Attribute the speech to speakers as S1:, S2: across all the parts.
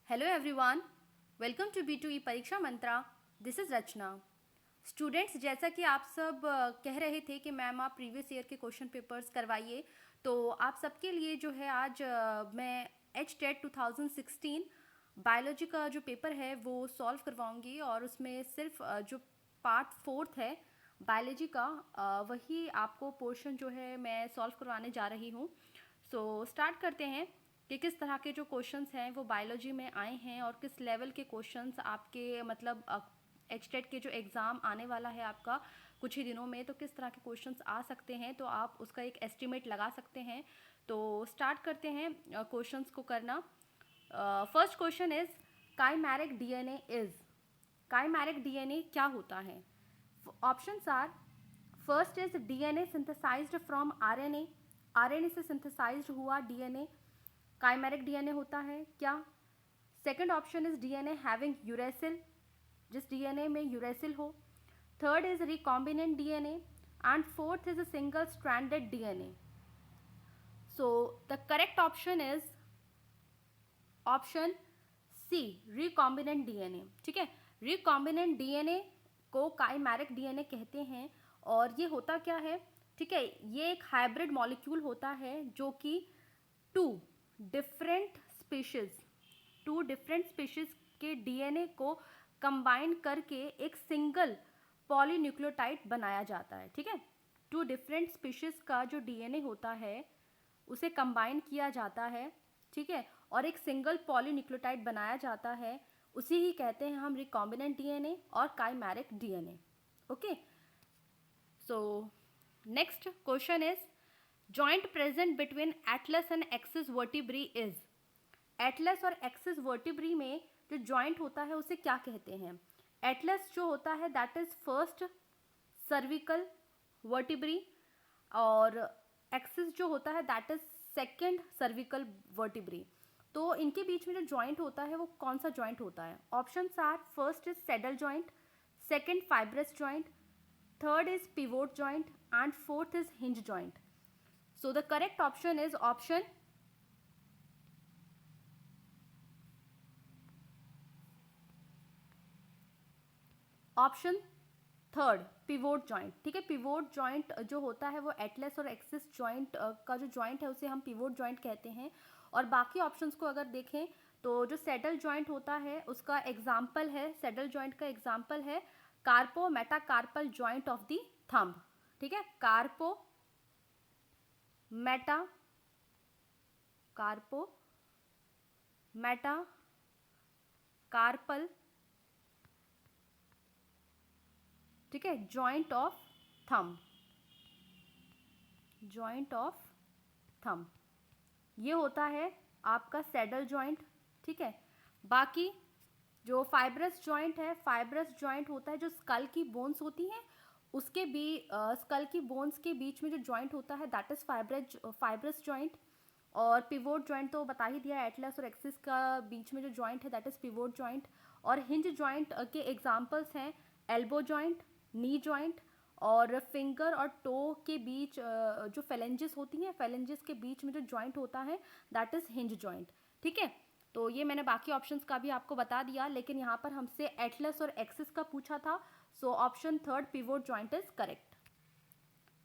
S1: Hello everyone, welcome to B2E Pariksha Mantra. This is Rachna. Students, जैसा कि आप सब कह रहे थे कि मैम आप प्रीवियस ईयर के क्वेश्चन पेपर्स करवाइए, तो आप सबके लिए जो है आज मैं HTET 2016 बायोलॉजी का जो पेपर है वो सॉल्व करवाऊंगी और उसमें सिर्फ जो पार्ट 4 है बायोलॉजी का वही आपको पोर्शन जो है मैं सॉल्व करवाने जा रही हूँ। सो स्टार्ट करते हैं कि किस तरह के जो क्वेश्चंस हैं वो बायोलॉजी में आए हैं और किस लेवल के क्वेश्चंस आपके मतलब HTET के जो एग्ज़ाम आने वाला है आपका कुछ ही दिनों में, तो किस तरह के क्वेश्चंस आ सकते हैं, तो आप उसका एक एस्टिमेट लगा सकते हैं। तो स्टार्ट करते हैं क्वेश्चंस को करना। First question is chimeric DNA is. Chimeric DNA क्या होता है? Options are, first is DNA synthesized from RNA. RNA से सिंथेसाइज्ड हुआ डीएनए काइमेरिक डीएनए होता है क्या? Second option is DNA having uracil, जिस डीएनए में यूरेसिल हो। Third is recombinant DNA and fourth is a single stranded DNA. So the correct option is option C, recombinant DNA. ठीक है, recombinant DNA को chimeric DNA कहते हैं। और ये होता क्या है? ठीक है, ये एक हाइब्रिड मॉलिक्यूल होता है जो कि two different species two different species के डीएनए को कंबाइन करके एक सिंगल पॉलीन्यूक्लियोटाइड बनाया जाता है। ठीक है, टू डिफरेंट स्पीशीज का जो डीएनए होता है उसे कंबाइन किया जाता है। ठीक है, और एक सिंगल पॉलीन्यूक्लियोटाइड बनाया जाता है, उसी ही कहते हैं हम रिकॉम्बिनेंट डीएनए और chimeric DNA. Okay, so next question is joint present between Atlas and axis vertebrae is. Atlas और एक्सिस वर्टिब्री में जो जॉइंट होता है उसे क्या कहते हैं? एटलस जो होता है that is first cervical vertebrae और एक्सिस जो होता है that is second cervical vertebrae. तो इनके बीच में जो जॉइंट होता है वो कौन सा जॉइंट होता है? Options are, first is saddle joint, second fibrous joint, third is pivot joint and fourth is hinge joint. So the correct option is option third, pivot joint. ठीक है, पिवोट जॉइंट जो होता है वो एटलस और axis joint का जो joint है उसे हम पिवोट जॉइंट कहते हैं। और बाकी ऑप्शंस को अगर देखें तो जो सैडल जॉइंट होता है उसका एग्जाम्पल है, सैडल जॉइंट का एग्जाम्पल है carpometacarpal joint of the thumb. ठीक है, carpo meta carpometacarpal, ठीक है, joint of thumb, joint of thumb ये होता है आपका सैडल जॉइंट। ठीक है, बाकी जो फाइब्रस जॉइंट है, फाइब्रस जॉइंट होता है जो स्कल की बोन्स होती हैं उसके भी स्कल की बोन्स के बीच में जो जॉइंट होता है दैट इज फाइब्रस जॉइंट। और पिवोट जॉइंट तो बता ही दिया, एटलस और एक्सिस का बीच में जो जॉइंट है दैट इज पिवोट जॉइंट। और हिंज जॉइंट के एग्जांपल्स हैं एल्बो जॉइंट, नी जॉइंट और फिंगर और टो के बीच जो फेलेंजेस होती हैं, फेलेंजेस के बीच में जो जॉइंट होता है दैट इज हिंज जॉइंट। ठीक है, तो ये मैंने बाकी ऑप्शंस का भी आपको बता दिया, लेकिन यहाँ पर हमसे एटलस और एक्सिस का पूछा था। So option third, pivot joint is correct.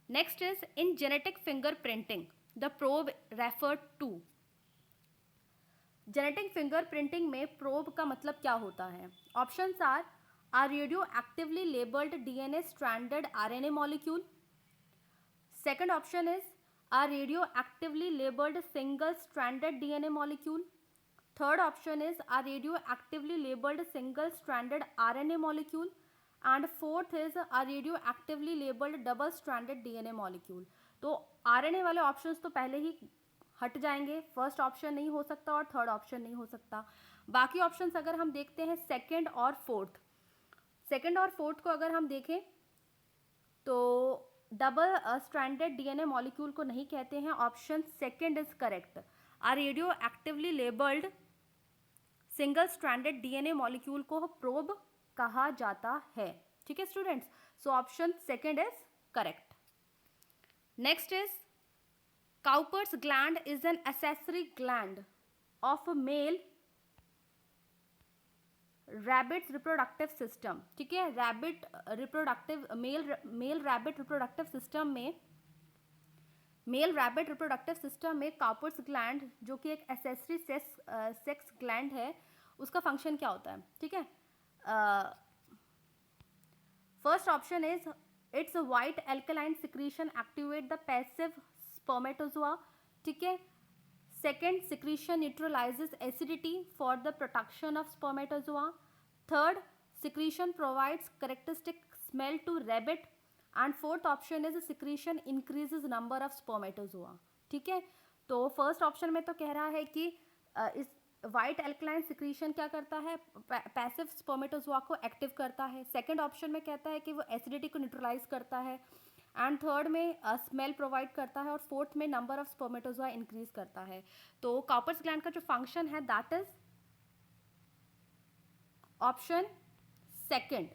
S1: Next is in genetic fingerprinting the probe referred to. Genetic fingerprinting में प्रोब का मतलब क्या होता है? Options are radioactively labelled DNA stranded RNA molecule. Second option is a radioactively labeled single stranded DNA molecule. Third option is a radioactively labeled single stranded RNA molecule. And fourth is a radioactively labeled double stranded DNA molecule. तो RNA वाले options तो पहले ही हट जाएंगे, first option नहीं हो सकता और थर्ड ऑप्शन नहीं हो सकता। बाकी ऑप्शंस अगर हम देखते हैं सेकंड और फोर्थ, सेकंड और फोर्थ को अगर हम देखें तो डबल स्ट्रैंडेड डीएनए मॉलिक्यूल को नहीं कहते हैं। Option second is correct, a radioactively labelled single stranded DNA molecule को प्रोब कहा जाता है। ठीक है students, so option second is correct. Next is Cowper's gland is an accessory gland of male rabbit's reproductive system, ठीक है, rabbit reproductive male rabbit reproductive system में Cowper's gland जो कि एक एसेसरी सेक्स ग्लैंड है, उसका फंक्शन क्या होता है, ठीक है। First option is its white alkaline secretion activate the passive spermatozoa, ठीक है। Second, secretion neutralises acidity for the protection of spermatozoa. Third, secretion provides characteristic smell to rabbit. And fourth option is secretion increases number of spermatozoa, ठीक है। तो first option में तो कह रहा है कि इस वाइट एल्कलाइन सिक्रीशन क्या करता है, पैसिव स्पर्मेटोजोआ को एक्टिव करता है। सेकंड ऑप्शन में कहता है कि वो एसिडिटी को न्यूट्रलाइज करता है। एंड थर्ड में स्मेल प्रोवाइड करता है। और फोर्थ में नंबर ऑफ स्पर्मेटोजोआ इंक्रीज करता है। तो कार्पर्स ग्लैंड का जो फंक्शन है दैट इज ऑप्शन सेकंड,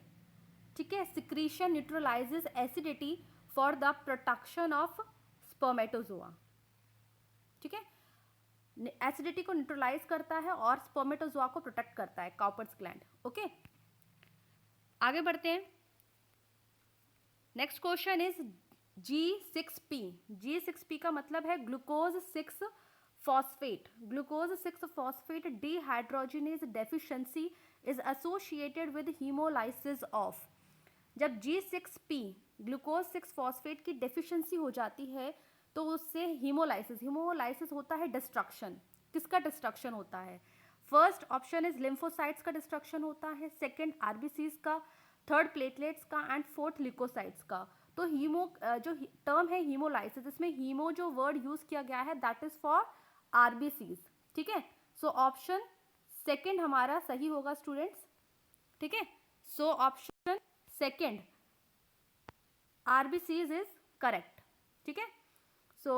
S1: ठीक है, secretion neutralises acidity for the protection of spermatozoa, ठीक है। एसिडिटी को न्यूट्रलाइज करता है और स्पर्मेटोजोआ को प्रोटेक्ट करता है कार्पर्स ग्लैंड, ओके। आगे बढ़ते हैं। Next question is G6P। G6P का मतलब है glucose 6 phosphate. Glucose 6 phosphate dehydrogenase deficiency is associated with haemolysis of. जब G6P ग्लूकोज 6 फॉस्फेट की डेफिशिएंसी हो जाती है तो उससे हीमोलाइसिस होता है डिस्ट्रक्शन। किसका डिस्ट्रक्शन होता है? फर्स्ट ऑप्शन इज लिम्फोसाइट्स का डिस्ट्रक्शन होता है, सेकंड आरबीसीज का, थर्ड प्लेटलेट्स का एंड फोर्थ ल्यूकोसाइट्स का। तो जो टर्म है हीमोलाइसिस, इसमें हीमो जो वर्ड यूज किया गया है दैट इज फॉर आरबीसीज, ठीक है। सो ऑप्शन सेकंड हमारा सही होगा स्टूडेंट्स, ठीक है। So option second RBCs is correct, ठीक है। So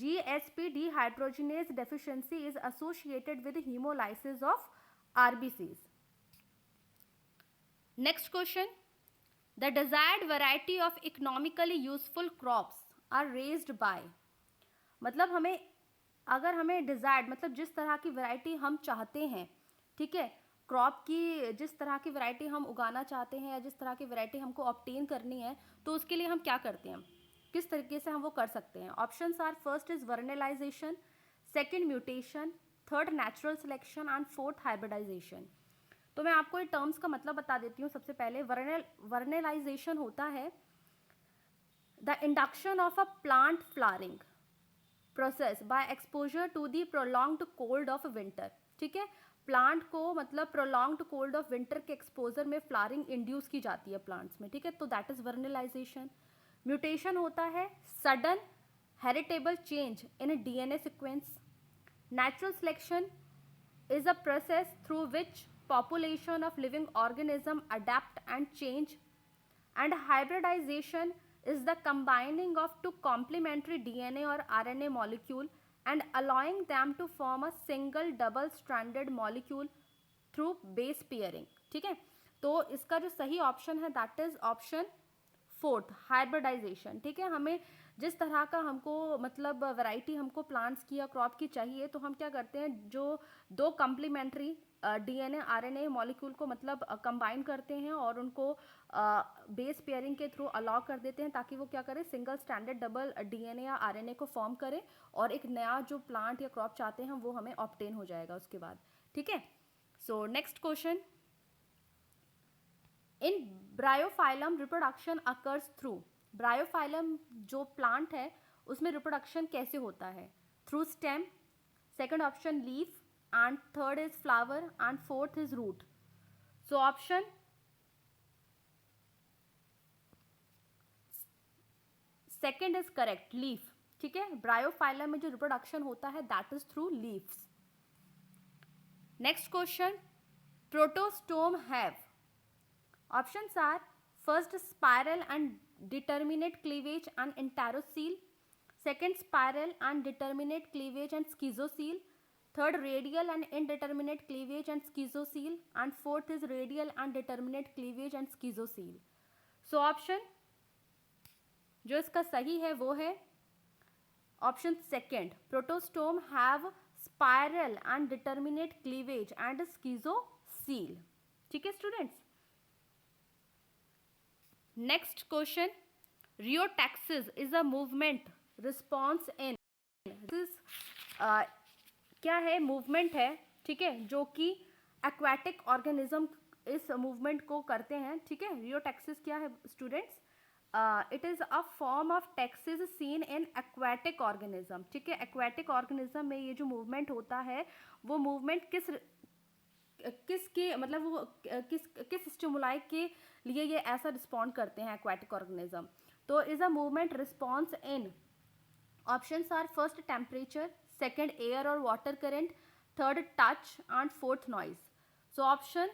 S1: GSP dehydrogenase deficiency is associated with hemolysis of RBCs. Next question. The desired variety of economically useful crops are raised by. मतलब अगर हमें डिजायर्ड मतलब जिस तरह की वैरायटी हम चाहते हैं, ठीक है, क्रॉप की जिस तरह की वैरायटी हम उगाना चाहते हैं या जिस तरह की वैरायटी हमको ऑब्टेन करनी है, तो उसके लिए हम क्या करते हैं, किस तरीके से हम वो कर सकते हैं। Options are first is vernalization, second mutation, third natural selection and fourth hybridization. तो मैं आपको ये टर्म्स का मतलब बता देती हूँ। सबसे पहले वर्नेलाइजेशन होता है the induction of a plant flowering process by exposure to the prolonged cold of winter, ठीक है। प्लांट को मतलब प्रोलॉन्ग्ड कोल्ड ऑफ विंटर के एक्सपोजर में फ्लावरिंग इंड्यूस की जाती है प्लांट्स में, ठीक है। तो दैट इज वर्नेलाइजेशन। म्यूटेशन होता है sudden heritable change in DNA sequence. Natural selection is a process through which population of living organism adapt and change. And hybridization is the combining of two complementary DNA or RNA molecule and allowing them to form a single double stranded molecule through base pairing, ठीक है। तो इसका जो सही option है that is option fourth, hybridization, ठीक है। हमें जिस तरह का हमको मतलब वैरायटी हमको प्लांट्स की या क्रॉप की चाहिए, तो हम क्या करते हैं, जो दो कम्प्लीमेंट्री डीएनए आरएनए मॉलिक्यूल को मतलब कंबाइन करते हैं और उनको बेस पेयरिंग के थ्रू अलाउ कर देते हैं ताकि वो क्या करे, सिंगल स्टैंडर्ड डबल डीएनए या आरएनए को फॉर्म करे और एक नया जो प्लांट या क्रॉप चाहते हैं वो हमें ऑब्टेन हो जाएगा उसके बाद, ठीक है। So next question, in bryophyllum reproduction occurs through. Bryophyllum जो प्लांट है उसमें रिप्रोडक्शन कैसे होता है? Through stem, second option leaf, and third is flower and fourth is root. So option second is correct, leaf, ठीक है। ब्रायोफाइलम में जो रिप्रोडक्शन होता है that is through leaves. Next question, protostome have. Options are first spiral and determinate cleavage and enterocoel, second spiral and determinate cleavage and schizocoel, third radial and indeterminate cleavage and schizocele, and fourth is radial and determinate cleavage and schizocele. So option जो इसका सही है वो है option second, protostome have spiral and determinate cleavage and schizocoel, ठीक है students. Next question, rheotaxis is a movement response in, क्या है, मूवमेंट है, ठीक है, जो कि एक्वाटिक ऑर्गेनिज्म इस मूवमेंट को करते हैं, ठीक है। रियोटैक्सिस क्या है students, it is a form of taxis seen in aquatic organism, ठीक है। एक्वाटिक ऑर्गेनिज्म में ये जो मूवमेंट होता है वो मूवमेंट किसके मतलब वो किस स्टिमुलाई के लिए ये ऐसा रिस्पॉन्ड करते हैं एक्वाटिक ऑर्गेनिज्म। तो is a movement response in, options are first temperature, second air और water current, third touch and fourth noise. So option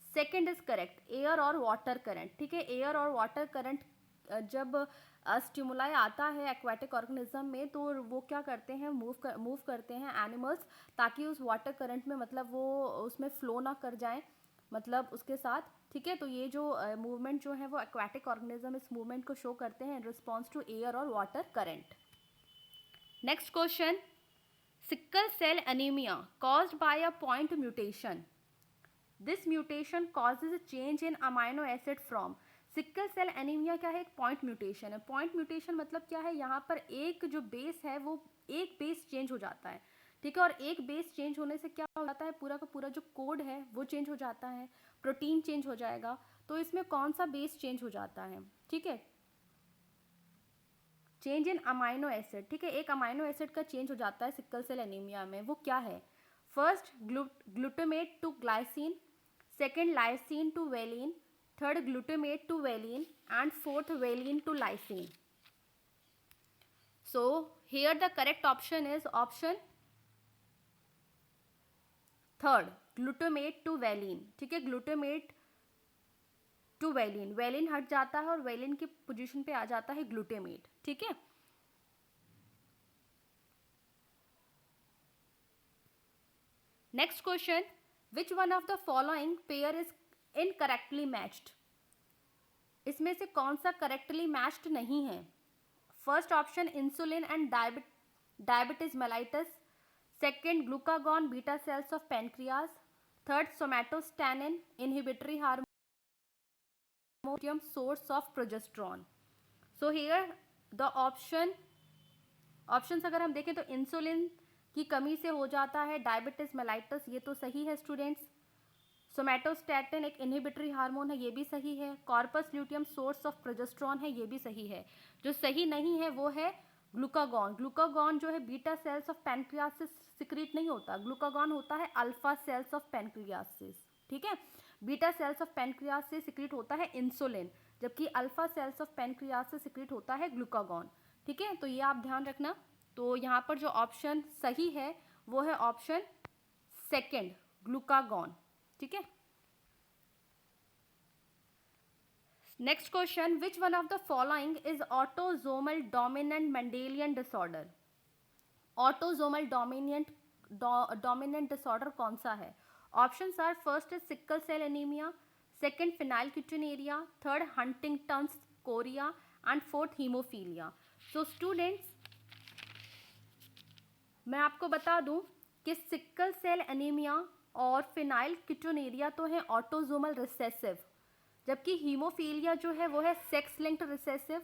S1: second is correct, air और वाटर करंट, ठीक है। एयर और वाटर करंट जब stimuli आता है aquatic organism में तो वो क्या करते हैं, मूव करते हैं एनिमल्स, ताकि उस वाटर करंट में मतलब वो उसमें फ्लो ना कर जाए मतलब उसके साथ, ठीक है। तो ये जो मूवमेंट जो है वो एक्वाटिक ऑर्गेनिज्म इस मूवमेंट को शो करते हैं इन रिस्पॉन्स टू एयर और water current. Next question, sickle cell anaemia caused by a point mutation, this mutation causes a change in amino acid from, sickle cell anaemia क्या है, एक point mutation है। Point mutation मतलब क्या है, यहाँ पर एक जो बेस है वो एक बेस चेंज हो जाता है, ठीक है। और एक बेस चेंज होने से क्या हो जाता है, पूरा का पूरा जो कोड है वो चेंज हो जाता है, प्रोटीन चेंज हो जाएगा। तो इसमें कौन सा बेस चेंज हो जाता है, ठीक है, चेंज इन अमाइनो एसिड, ठीक है। एक अमाइनो एसिड का चेंज हो जाता है सिकल सेल एनीमिया में, वो क्या है, first glutamate to glycine, second lysine to valine, third glutamate to valine and fourth valine to lysine. So here the correct option is option third, glutamate to valine, ठीक है। Glutamate to valine, valine हट जाता है और valine की position पे आ जाता है ग्लूटामेट, ठीक है। Next question, which one of the following pair is incorrectly matched, इसमें से कौन सा करेक्टली मैच्ड नहीं है। First option insulin and diabetes mellitus, second glucagon beta cells of pancreas, third somatostatin inhibitory hormone source of progesterone. So here the options अगर हम देखें तो इंसुलिन की कमी से हो जाता है डायबिटीज मेलाइटस, ये तो सही है स्टूडेंट्स। सोमैटोस्टैटिन एक इनहिबिटरी हार्मोन है, ये भी सही है। Corpus luteum source of progesterone है, ये भी सही है। जो सही नहीं है वो है ग्लूकागॉन। ग्लूकागॉन जो है बीटा सेल्स ऑफ पैनक्रियास से सिक्रीट नहीं होता, ग्लूकागॉन होता है अल्फा सेल्स ऑफ पैनक्रियासिस, ठीक है। बीटा सेल्स ऑफ पैनक्रियास से सिक्रीट होता है इंसुलिन, जबकि अल्फा सेल्स ऑफ पैनक्रियास से सिक्रीट होता है ग्लूकागॉन, ठीक है। तो ये आप ध्यान रखना। तो यहाँ पर जो ऑप्शन सही है वो है ऑप्शन सेकेंड, ग्लूकागॉन, ठीक है। Next question, which one of the following is autosomal dominant Mendelian disorder, autosomal dominant disorder कौन सा है। Options are first is sickle cell anaemia, second phenylketonuria, third Huntington's chorea and fourth haemophilia. So students मैं आपको बता दूं कि sickle cell anaemia और फिनाइलकीटोनुरिया तो है ऑटोजोमल रिसेसिव, जबकि हीमोफीलिया जो है वो है सेक्स लिंक्ड रिसेसिव।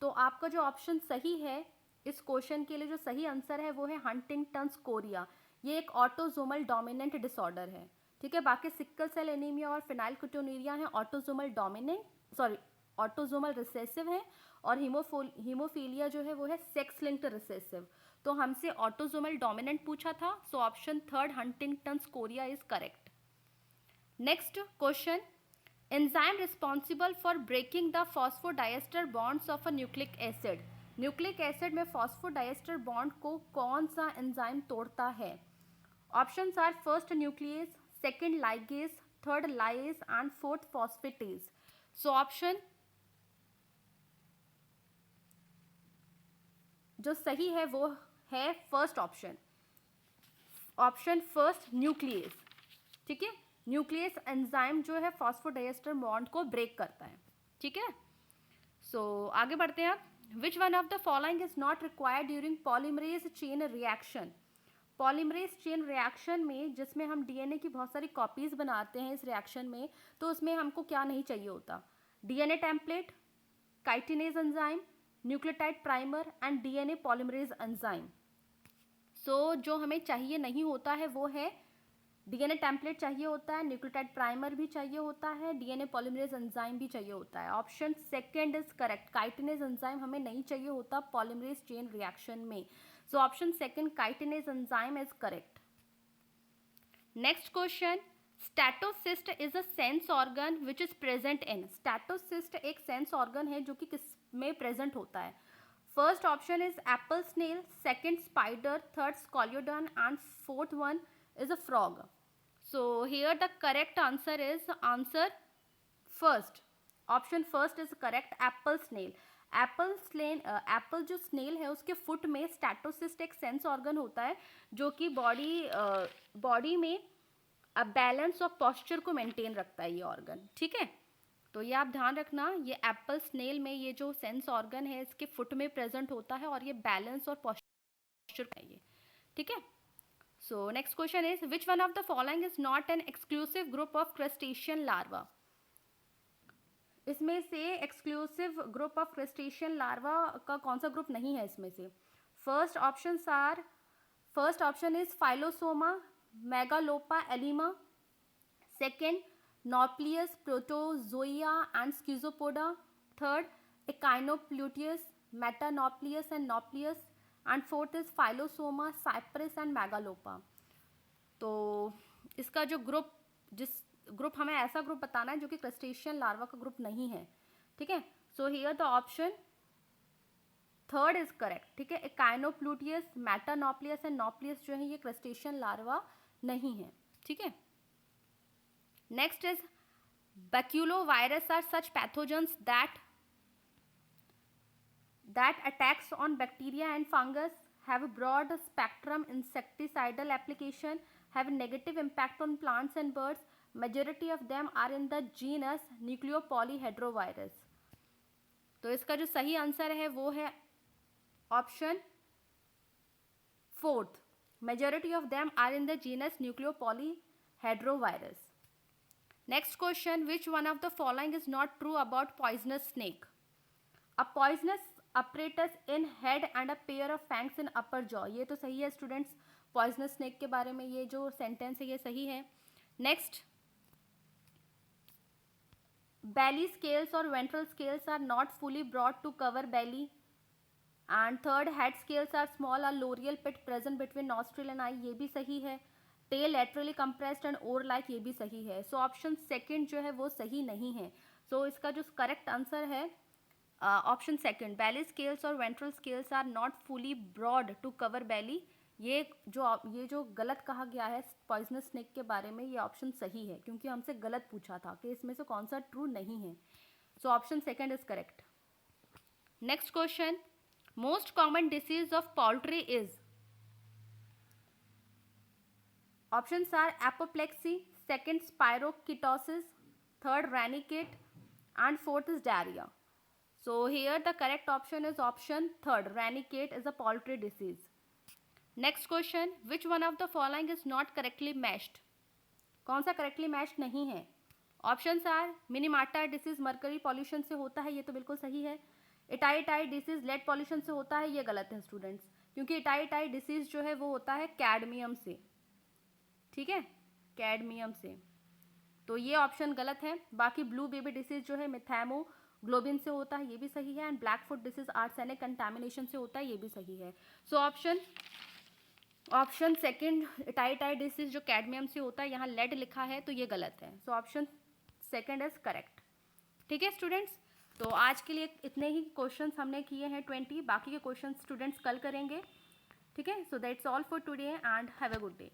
S1: तो आपका जो ऑप्शन सही है इस क्वेश्चन के लिए, जो सही आंसर है वो है हंटिंगटन्स कोरिया, ये एक ऑटोजोमल डोमिनेंट डिसऑर्डर है, ठीक है। बाकी सिकल सेल एनीमिया और फिनाइलकीटोनुरिया है ऑटोजोमल डोमिनेंट ऑटोजोमल रिसेसिव है, और हीमोफीलिया जो है वो है सेक्स लिंक्ड रिसेसिव। तो हमसे ऑटोजोमल डोमिनेंट पूछा था, so option third Huntington's chorea is correct. Next question, enzyme responsible for breaking the phosphodiester bonds of a nucleic acid, nucleic acid में फॉस्फोडाइएस्टर बॉन्ड को कौन सा एंजाइम तोड़ता है। Options are first nuclease, second ligase, third lyase and fourth phosphatase. So option जो सही है वो है first option, option first nuclease, ठीक है। न्यूक्लियस एंजाइम जो है फॉस्फोडाइएस्टर बॉन्ड को ब्रेक करता है, ठीक है। सो आगे बढ़ते हैं अब, विच one of the following is not required during polymerase chain reaction, polymerase chain reaction में जिसमें हम डीएनए की बहुत सारी कॉपीज बनाते हैं इस रिएक्शन में, तो उसमें हमको क्या नहीं चाहिए होता? DNA template, chitinase enzyme, nucleotide primer and DNA polymerase enzyme. So जो हमें चाहिए नहीं होता है वो है डीएनए टेम्पलेट चाहिए होता है, न्यूक्लियोटाइड प्राइमर भी चाहिए होता है, डीएनए पॉलीमरेज एंजाइम भी चाहिए होता है। Option second is correct. Chitinase enzyme हमें नहीं चाहिए होता पॉलीमरेज चेन रिएक्शन में। So option second chitinase enzyme is correct. Next question, statocyst is a sense organ which is present in. Statocyst एक सेंस ऑर्गन है जो कि किस में प्रेजेंट होता है? First option is apple snail, second spider, third scoliodon and fourth one is a frog. So here the correct answer is answer first. Option first is correct, apple snail. Apple जो snail है उसके foot में statocyst एक sense organ होता है जो कि body में बैलेंस और पॉस्चर को मेंटेन रखता है ये ऑर्गन। ठीक है, तो ये आप ध्यान रखना, ये एप्पल स्नेल में ये जो सेंस ऑर्गन है इसके फुट में प्रेजेंट होता है और ये बैलेंस और पॉस्चर का ये। ठीक है, so next question is which one of the following is not an exclusive group of crustacean larva? इसमें से exclusive group of crustacean larva का कौन सा ग्रुप नहीं है इसमें से? First option is phyllosoma, megalopa alima, second nauplius protozoea and schizopoda, third echinopluteus, metanauplius and nauplius and fourth is phyllosoma, cypris and megalopa. तो इसका जो ग्रुप हमें ऐसा ग्रुप बताना है जो कि क्रस्टेशियन लार्वा का ग्रुप नहीं है। ठीक है, सो here the option third is correct. ठीक है, एकाइनोप्लूटियस, मेटानॉप्लियस एंड नॉप्लियस जो है ये क्रस्टेशियन लार्वा नहीं है। ठीक है, next is baculovirus are such pathogens that attacks on bacteria and fungus, have a broad spectrum insecticidal application, have a negative impact on plants and birds. Majority of them are in the genus Nucleopolyhedrovirus. तो इसका जो सही answer है वो है option fourth, majority of them are in the genus Nucleopolyhedrovirus. Next question, which one of the following is not true about poisonous snake? A poisonous apparatus in head and a pair of fangs in upper jaw. ये तो सही है students, poisonous snake के बारे में ये जो sentence है ये सही है। Next, belly scales or ventral scales are not fully broad to cover belly, and third head scales are small or loreal pit present between nostril and eye, ये भी सही है। tail laterally compressed and oar like, ये भी सही है। So option second जो है वो सही नहीं है। सो इसका जो करेक्ट आंसर है ऑप्शन सेकंड, belly scales और ventral scales are not fully broad to cover belly। ये जो गलत कहा गया है पॉइजनस स्नेक के बारे में, ये ऑप्शन सही है क्योंकि हमसे गलत पूछा था कि इसमें से कौन सा ट्रू नहीं है। So option second is correct. Next question, most common disease of poultry is. Options are apoplexy, second spirochaetosis, third Ranikhet and fourth is diarrhoea. So here the correct option is option third, ranicate is a poultry disease. Next question, which one of the following is not correctly matched? कौन सा correctly matched नहीं है? Options are मिनीमाटा disease mercury pollution से होता है, ये तो बिल्कुल सही है। इटाई डिसीज लेड पॉल्यूशन से होता है, ये गलत है स्टूडेंट्स, क्योंकि इटाई डिसीज जो है वो होता है कैडमियम से। ठीक है, कैडमियम से, तो ये ऑप्शन गलत है। बाकी ब्लू बेबी डिसीज जो है मिथैमो ग्लोबिन से होता है, ये भी सही है। And black foot disease arsenic contamination से होता है, ये भी सही है। So option second itai disease जो कैडमियम से होता है, यहाँ लेड लिखा है तो ये गलत है। So option second is correct. ठीक है स्टूडेंट्स, तो आज के लिए इतने ही क्वेश्चंस हमने किए हैं 20, बाकी के क्वेश्चंस स्टूडेंट्स कल करेंगे। ठीक है, so that's all for today and have a good day.